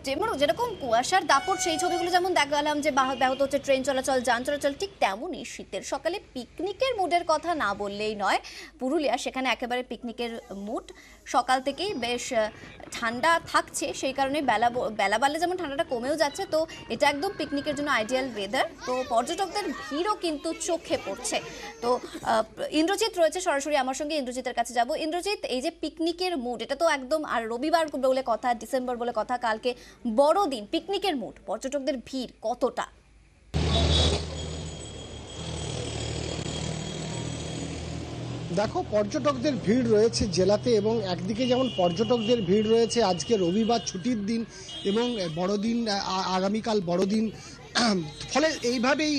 যেরকম কুয়াশার দাপট সেই ছবিগুলো যেমন দেখালাম যে ব্যাহত হচ্ছে ট্রেন চলাচল, যান চলাচল, ঠিক তেমনই শীতের সকালে পিকনিকের মুডের কথা না বললেই নয়। পুরুলিয়া, সেখানে একেবারে পিকনিকের মুড। সকাল থেকেই বেশ ঠান্ডা থাকছে, সেই কারণে বেলা বাড়লে যেমন ঠান্ডাটা কমেও যাচ্ছে, তো এটা একদম পিকনিকের জন্য আইডিয়াল ওয়েদার। তো পর্যটকদের ভিড়ও কিন্তু চোখে পড়ছে। তো ইন্দ্রজিৎ রয়েছে সরাসরি আমার সঙ্গে, ইন্দ্রজিতের কাছে যাব। ইন্দ্রজিৎ, এই যে পিকনিকের মুড, এটা তো একদম, আর রবিবার বলে কথা, ডিসেম্বর বলে কথা, কালকে বড়দিন, পিকনিকের মুড, পর্যটকদের ভিড় কতটা? দেখো, পর্যটকদের ভিড় রয়েছে জেলাতে, এবং একদিকে যেমন পর্যটকদের ভিড় রয়েছে, আজকে রবিবার ছুটির দিন এবং বড়দিন, আগামীকাল বড়দিন। ফলে এইভাবেই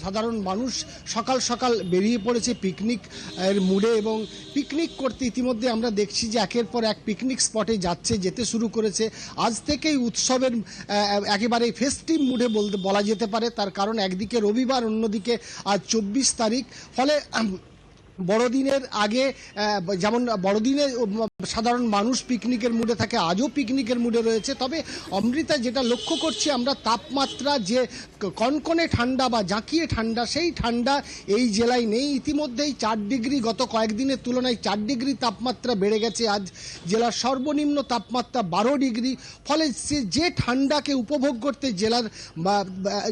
সাধারণ মানুষ সকাল সকাল বেরিয়ে পড়েছে পিকনিক এর মুডে, এবং পিকনিক করতে ইতিমধ্যে আমরা দেখছি যে একের পর এক পিকনিক স্পটে যেতে শুরু করেছে। আজ থেকেই উৎসবের একেবারে ফেস্টিভ মুডে বলা যেতে পারে। তার কারণ একদিকে রবিবার, অন্যদিকে আজ 24 তারিখ। ফলে বড়দিনের আগে যেমন বড়দিনে সাধারণ মানুষ পিকনিকের মুডে থাকে, আজও পিকনিকের মুডে রয়েছে। তবে অমৃতা, যেটা লক্ষ্য করছি আমরা, তাপমাত্রা যে কনকনে ঠান্ডা বা জাঁকিয়ে ঠান্ডা, সেই ঠান্ডা এই জেলায় নেই। ইতিমধ্যেই 4 ডিগ্রি, গত কয়েকদিনের তুলনায় 4 ডিগ্রি তাপমাত্রা বেড়ে গেছে। আজ জেলার সর্বনিম্ন তাপমাত্রা 12 ডিগ্রি। ফলে যে ঠান্ডাকে উপভোগ করতে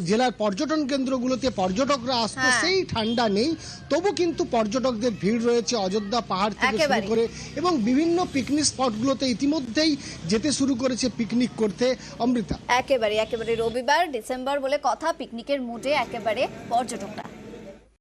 জেলার পর্যটন কেন্দ্রগুলোতে পর্যটকরা আসতো, সেই ঠান্ডা নেই। তবু কিন্তু পর্যটকদের ভিড় রয়েছে অযোধ্যা পাহাড় থেকে শুরু করে, এবং বিভিন্ন পিকনিক স্পটগুলোতে ইতিমধ্যেই যেতে শুরু করেছে পিকনিক করতে। অমৃতা, একেবারে রবিবার, ডিসেম্বর বলে কথা, পিকনিকের মুডে একেবারে পর্যটকরা।